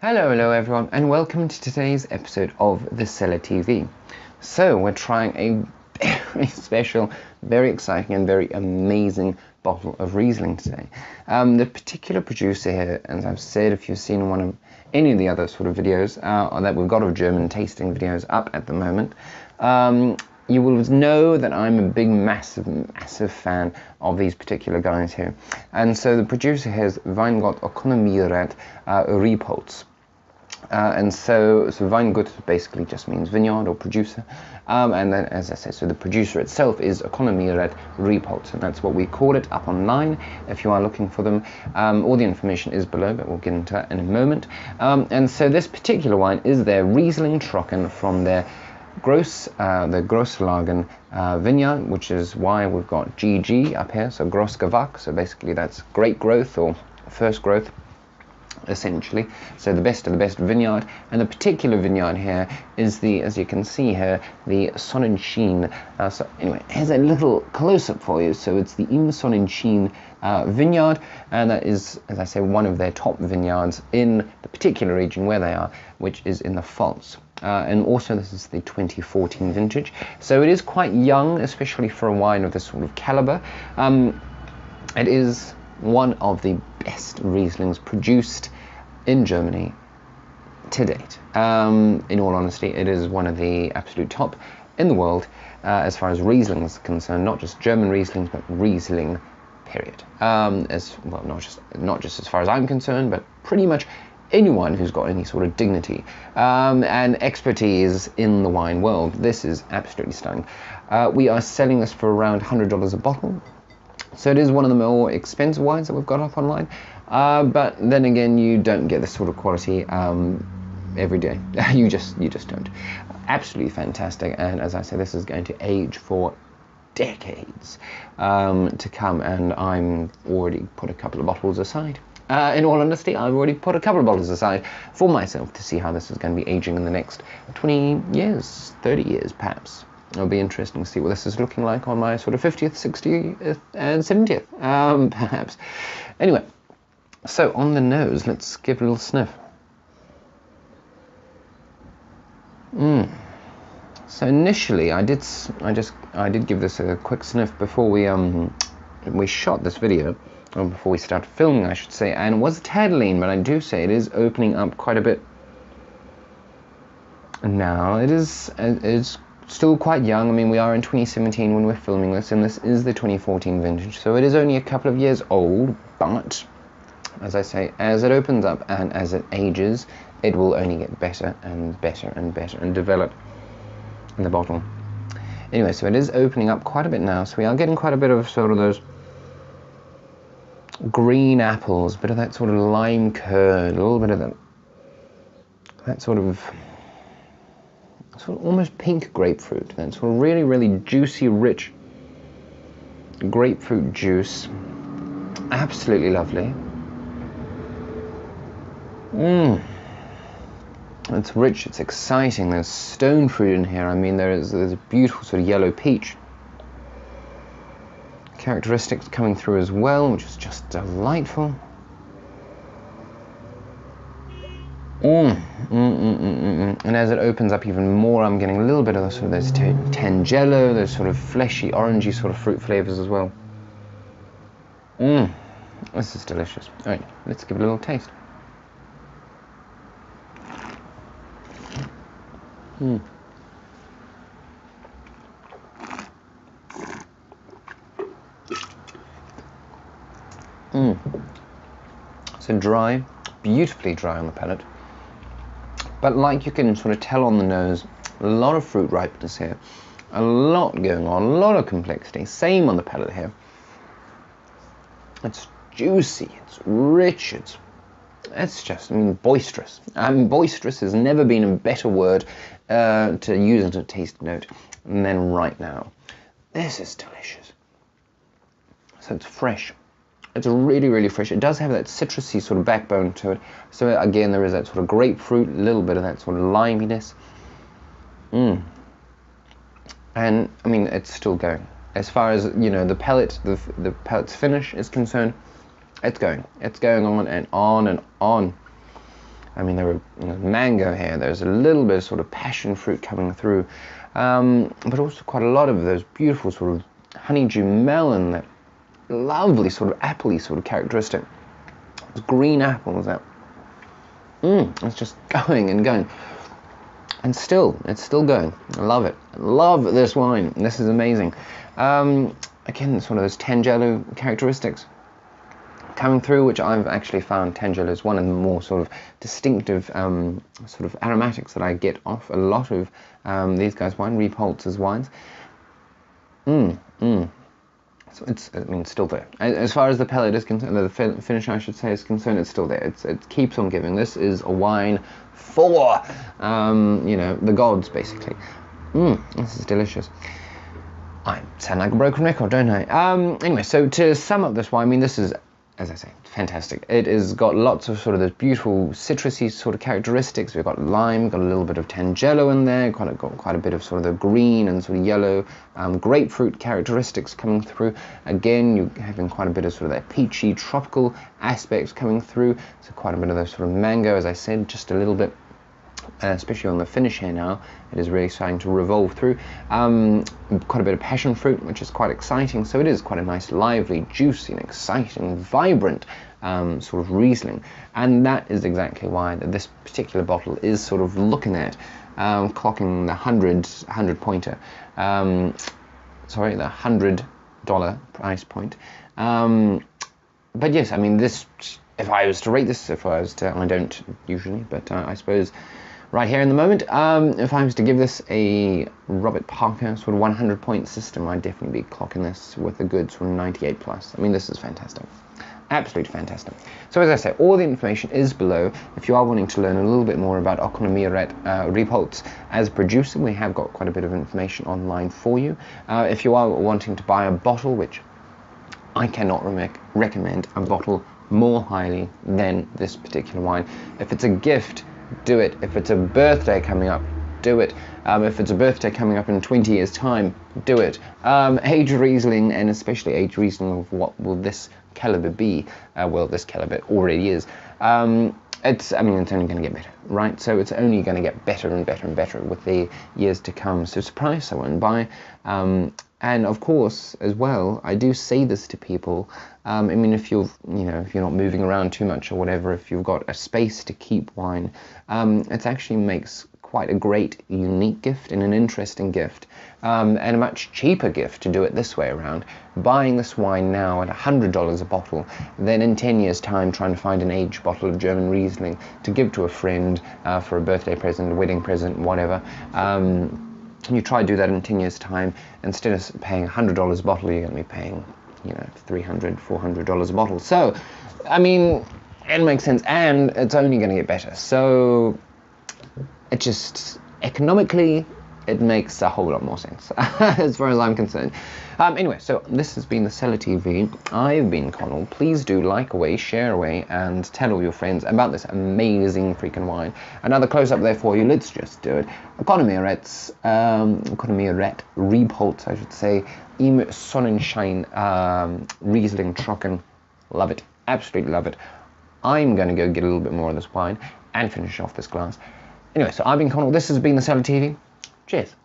Hello everyone, and welcome to today's episode of The Cellar TV. So we're trying a very special, very exciting and very amazing bottle of Riesling today. The particular producer here, as I've said, if you've seen any of the other sort of videos that we've got of German tasting videos up at the moment, you will know that I'm a big, massive fan of these particular guys here. And so the producer here is Weingut Okonomierat Rebholz. And so Weingut basically just means vineyard or producer. And then, as I said, so the producer itself is Okonomierat Rebholz, and that's what we call it up online if you are looking for them. All the information is below, but we'll get into that in a moment. And so this particular wine is their Riesling Trocken from their the Grosslagen vineyard, which is why we've got GG up here, so Grossgewach, so basically that's great growth or first growth, essentially. So the best of the best vineyard, and the particular vineyard here is the, as you can see here, the Sonnenschein. So anyway, here's a little close-up for you. So it's the Sonnenschein vineyard, and that is, as I say, one of their top vineyards in the particular region where they are, which is in the Pfalz. And also this is the 2014 vintage, so it is quite young, especially for a wine of this sort of caliber. It is one of the best Rieslings produced in Germany to date. In all honesty, it is one of the absolute top in the world as far as Riesling is concerned, not just German Rieslings, but Riesling, period. As well, not just as far as I'm concerned, but pretty much anyone who's got any sort of dignity and expertise in the wine world. This is absolutely stunning. We are selling this for around $100 a bottle. So it is one of the more expensive wines that we've got up online, but then again, you don't get this sort of quality every day. you just don't. Absolutely fantastic, and as I said, this is going to age for decades to come, and I'm already put a couple of bottles aside. In all honesty, I've already put a couple of bottles aside for myself to see how this is going to be aging in the next 20 years, 30 years perhaps. It'll be interesting to see what this is looking like on my sort of 50th, 60th, and 70th, perhaps. Anyway, so on the nose, let's give a little sniff. So initially, I did give this a quick sniff before we shot this video, or before we started filming, I should say, and it was a tad lean, but I do say it is opening up quite a bit. Now it's still quite young. I mean, we are in 2017 when we're filming this, and this is the 2014 vintage, so it is only a couple of years old, but as I say, as it opens up and as it ages, it will only get better and better and better and develop in the bottle. Anyway, so it is opening up quite a bit now, so we are getting quite a bit of sort of those green apples, a bit of that sort of lime curd, a little bit of that sort of almost pink grapefruit, that sort of really juicy, rich grapefruit juice. Absolutely lovely. It's rich, it's exciting. There's stone fruit in here. I mean, there's a beautiful sort of yellow peach characteristics coming through as well, which is just delightful. And as it opens up even more, I'm getting a little bit of those sort of tangelo, those sort of fleshy, orangey sort of fruit flavors as well. This is delicious. All right, let's give it a little taste. So dry, beautifully dry on the palate, but like you can sort of tell on the nose, a lot of fruit ripeness here, a lot going on, a lot of complexity. Same on the palate here. It's juicy, it's rich, it's just, I mean, boisterous. Boisterous has never been a better word to use as a taste note than right now. This is delicious. So it's fresh. It's really fresh. It does have that citrusy sort of backbone to it. So again, there is that sort of grapefruit, a little bit of that sort of liminess. And I mean, it's still going. As far as, you know, the pellet's finish is concerned, it's going on and on and on. I mean, there are mango here, there's a little bit of sort of passion fruit coming through, but also quite a lot of those beautiful sort of honeydew melon, that lovely sort of appley sort of characteristic. Those green apples, that it's just going and going. And still, it's still going. I love it. I love this wine. This is amazing. Again, it's one of those Tangelo characteristics coming through, which I've actually found Tangelo is one of the more sort of distinctive sort of aromatics that I get off a lot of these guys' wine, Rebholz's wines. So it's, I mean, it's still there. As far as the palate is concerned, the finish, I should say, is concerned, it's still there. It keeps on giving. This is a wine for, the gods, basically. This is delicious. I sound like a broken record, don't I? Anyway, so to sum up this wine, I mean, this is, as I say, fantastic. It has got lots of sort of those beautiful citrusy sort of characteristics. We've got lime, we've got a little bit of Tangelo in there, got quite a bit of sort of the green and sort of yellow grapefruit characteristics coming through. Again, you're having quite a bit of sort of that peachy tropical aspects coming through. So quite a bit of those sort of mango, as I said, just a little bit. Especially on the finish here now, it is really starting to revolve through. Quite a bit of passion fruit, which is quite exciting. So it is quite a nice, lively, juicy, and exciting, vibrant sort of Riesling. And that is exactly why this particular bottle is sort of looking at clocking the 100 pointer. Sorry, the $100 price point. But yes, I mean, this, if I was to rate this, I don't usually, but I suppose right here in the moment, if I was to give this a Robert Parker sort of 100-point system, I'd definitely be clocking this with a good sort of 98 plus. I mean, this is fantastic. Absolutely fantastic. So as I say, all the information is below. If you are wanting to learn a little bit more about Okonomierat Rebholz as a producer, we have got quite a bit of information online for you. If you are wanting to buy a bottle, which I cannot recommend a bottle more highly than this particular wine. If it's a gift, do it. If it's a birthday coming up, do it. If it's a birthday coming up in 20 years' time, do it. Aged Riesling, and especially aged Riesling of what will this caliber be? Well, this caliber already is. It's only going to get better, right? So it's only going to get better and better and better with the years to come. So surprise someone by. And of course, as well, I do say this to people. I mean, if you're not moving around too much or whatever, if you've got a space to keep wine, it actually makes quite a great, unique gift and an interesting gift, and a much cheaper gift to do it this way around. Buying this wine now at $100 a bottle, then in 10 years' time trying to find an aged bottle of German Riesling to give to a friend for a birthday present, a wedding present, whatever. You try to do that in 10 years' time, instead of paying $100 a bottle, you're going to be paying, $300, $400 a bottle. So, I mean, it makes sense, and it's only going to get better. So, it just, economically, it makes a whole lot more sense, as far as I'm concerned. Anyway, so this has been the Cellar TV. I've been Connal. Please do like away, share away, and tell all your friends about this amazing freaking wine. Another close-up there for you. Let's just do it. Okonomierat Rebholz, I should say. Im Sonnenschein Riesling Trocken. Love it. Absolutely love it. I'm going to go get a little bit more of this wine and finish off this glass. Anyway, so I've been Connal. This has been the Cellar TV. Cheers.